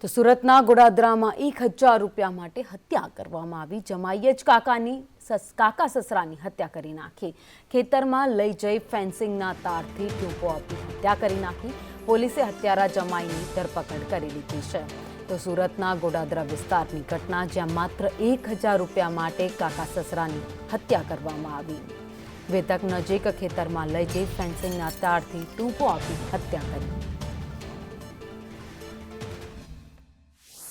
તો સુરતના ગોડાદરામાં 1000 રૂપિયા માટે હત્યા કરવામાં આવી। જમાઈએ જ કાકા સસરાની હત્યા કરી નાખી। ખેતરમાં લઈ જઈ ફેન્સિંગના તારથી ટૂંપો આપી હત્યા કરી નાખી। પોલીસે હત્યારા જમાઈની ધરપકડ કરી લીધી છે। તો સુરતના ગોડાદરા વિસ્તારની ઘટના, જ્યાં માત્ર 1000 રૂપિયા માટે કાકા સસરાની હત્યા કરવામાં આવી। વેતક નજીક ખેતરમાં લઈ જઈ ફેન્સિંગના તારથી ટૂંપો આપી હત્યા કરી।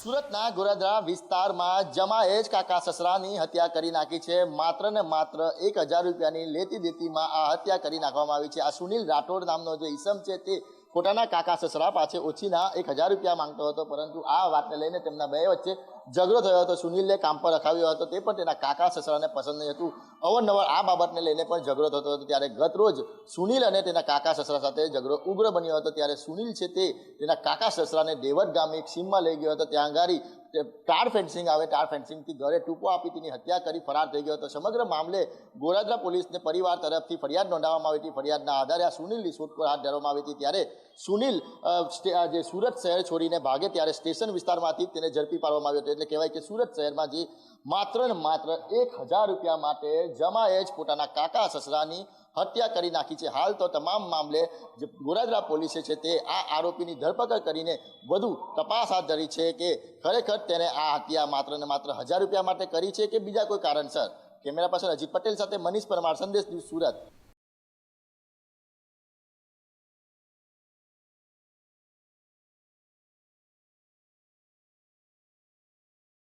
સુરતના ગોડાદરા વિસ્તારમાં જમાએ જ કાકા સસરાની હત્યા કરી નાખી છે। માત્ર ને માત્ર 1000 રૂપિયાની લેતી દેતીમાં આ હત્યા કરી નાખવામાં આવી છે। આ સુનિલ રાઠોડ નામનો જે ઈસમ છે તે પોતાના કાકા સસરા પાસે ઓછીના 1000 રૂપિયા માંગતો હતો, પરંતુ આ વાતને લઈને તેમના બે વચ્ચે ઝઘડો થયો હતો। સુનિલને કામ પર રખાવ્યો હતો, તે પણ તેના કાકા સસરાને પસંદ નહીં હતું। અવારનવાર આ બાબતને લઈને પણ ઝઘડો થતો હતો। ત્યારે ગત રોજ સુનિલ અને તેના કાકા સસરા સાથે ઝઘડો ઉગ્ર બન્યો હતો। ત્યારે સુનિલ છે તે તેના કાકા સસરાને દેવત ગામે એક સીમમાં લઈ ગયો હતો। ત્યાં ગાડી તાર ફેન્સિંગ આવે, તાર ફેન્સિંગથી ઘરે ટૂંપો આપી તેની હત્યા કરી ફરાર થઈ ગયો હતો। સમગ્ર મામલે ગોડાદરા પોલીસને પરિવાર તરફથી ફરિયાદ નોંધાવવામાં આવી હતી। ફરિયાદના આધારે આ સુનિલની શોધખોળ હાથ ધરવામાં આવી હતી। ત્યારે સુનિલ જે સુરત શહેર છોડીને ભાગે ત્યારે સ્ટેશન વિસ્તારમાંથી તેને ઝડપી પાડવામાં આવ્યો હતો। એટલે કહેવાય કે સુરત શહેરમાં જે માત્ર ને માત્ર 1000 રૂપિયા માટે જમાએ જ પોતાના કાકા સસરાની હત્યા કરી નાખી છે। હાલ તો તમામ મામલે જે ગોડાદરા પોલીસે છે તે આ આરોપીની ધરપકડ કરીને વધુ તપાસ હાથ ધરી છે કે ખરેખર તેને આ હત્યા માત્ર ને માત્ર 1000 રૂપિયા માટે કરી છે કે બીજા કોઈ કારણસર। કેમેરા પર્સન અજીત પટેલ સાથે મનીષ પરમાર, સંદેશ ન્યૂઝ, સુરત।